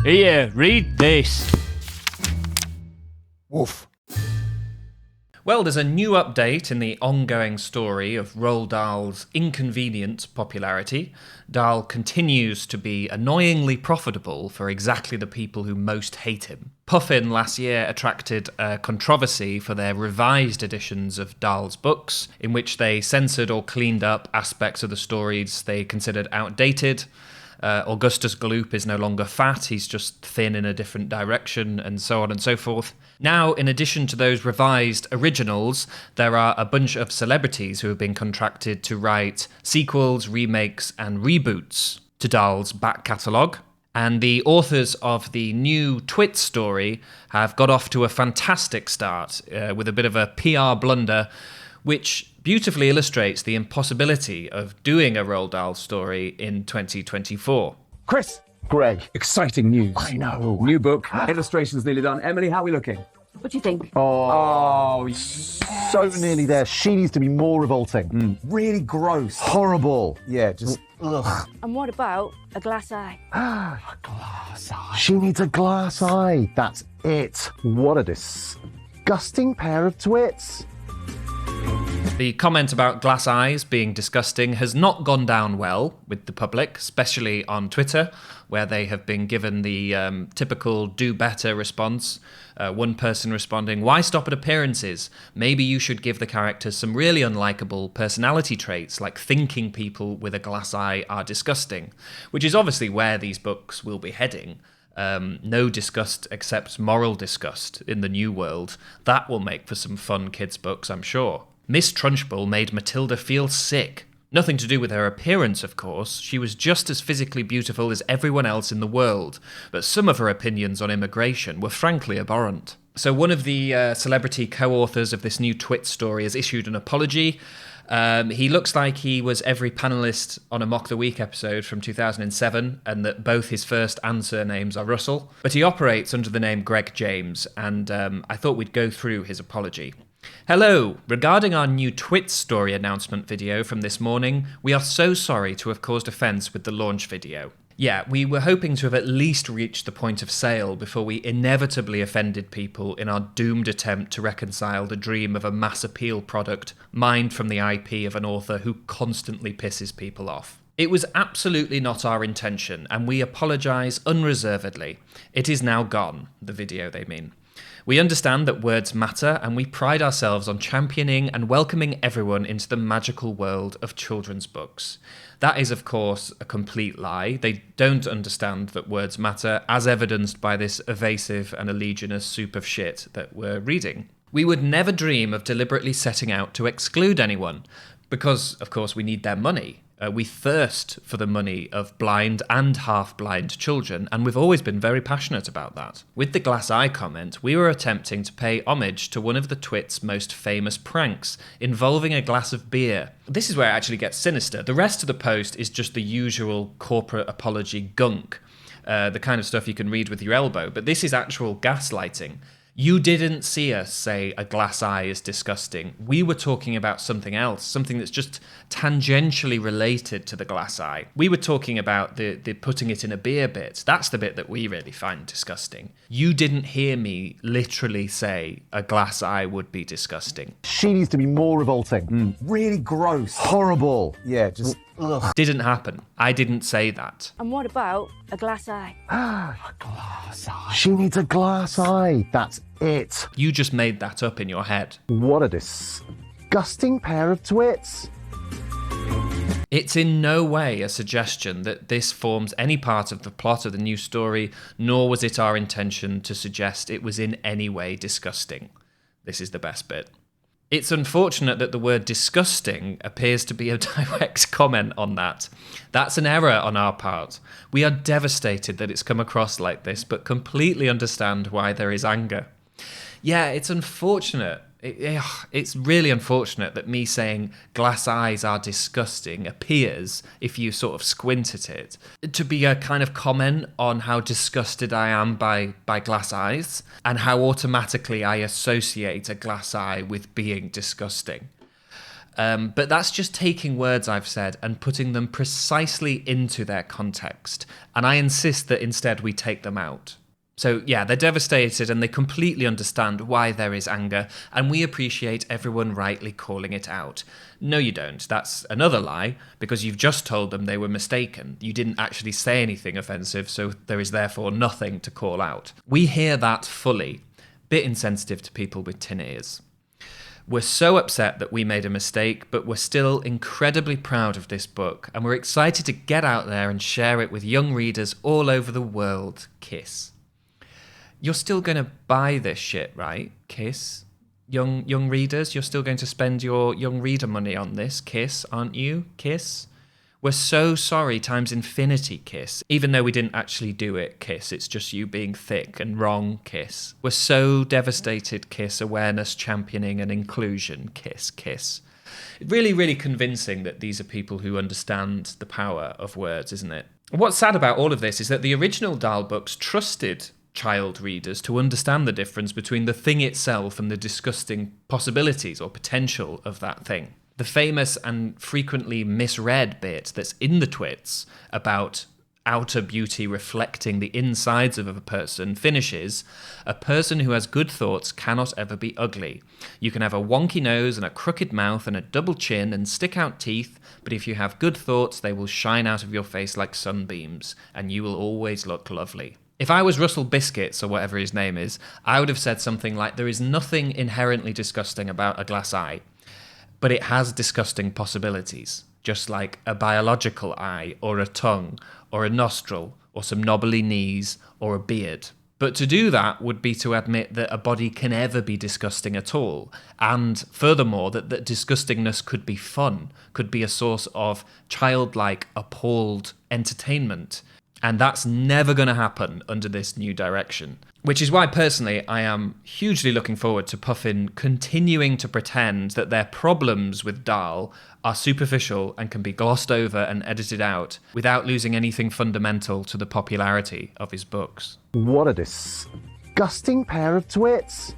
Here, read this. Woof. Well, there's a new update in the ongoing story of Roald Dahl's inconvenient popularity. Dahl continues to be annoyingly profitable for exactly the people who most hate him. Puffin last year attracted a controversy for their revised editions of Dahl's books, in which they censored or cleaned up aspects of the stories they considered outdated. Augustus Gloop is no longer fat, he's just thin in a different direction, and so on and so forth. Now, in addition to those revised originals, there are a bunch of celebrities who have been contracted to write sequels, remakes, and reboots to Dahl's back catalogue. And the authors of the new Twits story have got off to a fantastic start with a bit of a PR blunder, which beautifully illustrates the impossibility of doing a Roald Dahl story in 2024. Chris. Greg. Exciting news. I know. New book. Illustrations nearly done. Emily, how are we looking? What do you think? Oh, so nearly there. She needs to be more revolting. Really gross. Horrible. Yeah, just ugh. And what about a glass eye? Glass eye. She needs a glass eye. That's it. What a disgusting pair of twits. The comment about glass eyes being disgusting has not gone down well with the public, especially on Twitter, where they have been given the typical do better response. One person responding, "Why stop at appearances? Maybe you should give the characters some really unlikable personality traits, like thinking people with a glass eye are disgusting," which is obviously where these books will be heading. No disgust except moral disgust in the new world. That will make for some fun kids' books, I'm sure. Miss Trunchbull made Matilda feel sick. Nothing to do with her appearance, of course. She was just as physically beautiful as everyone else in the world, but some of her opinions on immigration were frankly abhorrent. So one of the celebrity co-authors of this new Twit story has issued an apology. He looks like he was every panellist on a Mock the Week episode from 2007, and that both his first and surnames are Russell. But he operates under the name Greg James, and I thought we'd go through his apology. Hello, regarding our new Twits story announcement video from this morning, we are so sorry to have caused offence with the launch video. Yeah, we were hoping to have at least reached the point of sale before we inevitably offended people in our doomed attempt to reconcile the dream of a mass appeal product mined from the IP of an author who constantly pisses people off. It was absolutely not our intention, and we apologise unreservedly. It is now gone, the video they mean. We understand that words matter, and we pride ourselves on championing and welcoming everyone into the magical world of children's books. That is, of course, a complete lie. They don't understand that words matter, as evidenced by this evasive and oleaginous soup of shit that we're reading. We would never dream of deliberately setting out to exclude anyone, because, of course, we need their money. We thirst for the money of blind and half-blind children, and we've always been very passionate about that. With the glass eye comment, we were attempting to pay homage to one of the Twits' most famous pranks, involving a glass of beer. This is where it actually gets sinister. The rest of the post is just the usual corporate apology gunk, the kind of stuff you can read with your elbow, but this is actual gaslighting. You didn't see us say a glass eye is disgusting. We were talking about something else, something that's just tangentially related to the glass eye. We were talking about the putting it in a beer bit. That's the bit that we really find disgusting. You didn't hear me literally say a glass eye would be disgusting. She needs to be more revolting. Really gross. Horrible. Yeah, just ugh. Didn't happen. I didn't say that. And what about a glass eye? Glass eye. She needs a glass eye. That's it. You just made that up in your head. What a disgusting pair of twits. It's in no way a suggestion that this forms any part of the plot of the new story, nor was it our intention to suggest it was in any way disgusting. This is the best bit. It's unfortunate that the word disgusting appears to be a direct comment on that. That's an error on our part. We are devastated that it's come across like this, but completely understand why there is anger. Yeah, it's unfortunate. It's really unfortunate that me saying glass eyes are disgusting appears, if you sort of squint at it, to be a kind of comment on how disgusted I am by glass eyes and how automatically I associate a glass eye with being disgusting. But that's just taking words I've said and putting them precisely into their context. And I insist that instead we take them out. So yeah, they're devastated and they completely understand why there is anger, and we appreciate everyone rightly calling it out. No, you don't. That's another lie, because you've just told them they were mistaken. You didn't actually say anything offensive, so there is therefore nothing to call out. We hear that fully. Bit insensitive to people with tin ears. We're so upset that we made a mistake, but we're still incredibly proud of this book, and we're excited to get out there and share it with young readers all over the world. Kiss. You're still going to buy this shit, right? Kiss. Young readers, you're still going to spend your young reader money on this, Kiss, aren't you? Kiss. We're so sorry times infinity, Kiss. Even though we didn't actually do it, Kiss. It's just you being thick and wrong, Kiss. We're so devastated, Kiss. Awareness, championing and inclusion, Kiss, Kiss. Really, really convincing that these are people who understand the power of words, isn't it? What's sad about all of this is that the original Dahl books trusted child readers to understand the difference between the thing itself and the disgusting possibilities or potential of that thing. The famous and frequently misread bit that's in the twits about outer beauty reflecting the insides of a person finishes, "A person who has good thoughts cannot ever be ugly. You can have a wonky nose and a crooked mouth and a double chin and stick out teeth, but if you have good thoughts, they will shine out of your face like sunbeams, and you will always look lovely." If I was Russell Biscuits, or whatever his name is, I would have said something like, there is nothing inherently disgusting about a glass eye, but it has disgusting possibilities, just like a biological eye, or a tongue, or a nostril, or some knobbly knees, or a beard. But to do that would be to admit that a body can ever be disgusting at all, and furthermore, that disgustingness could be fun, could be a source of childlike, appalled entertainment. And that's never going to happen under this new direction. Which is why, personally, I am hugely looking forward to Puffin continuing to pretend that their problems with Dahl are superficial and can be glossed over and edited out without losing anything fundamental to the popularity of his books. What a disgusting pair of twits.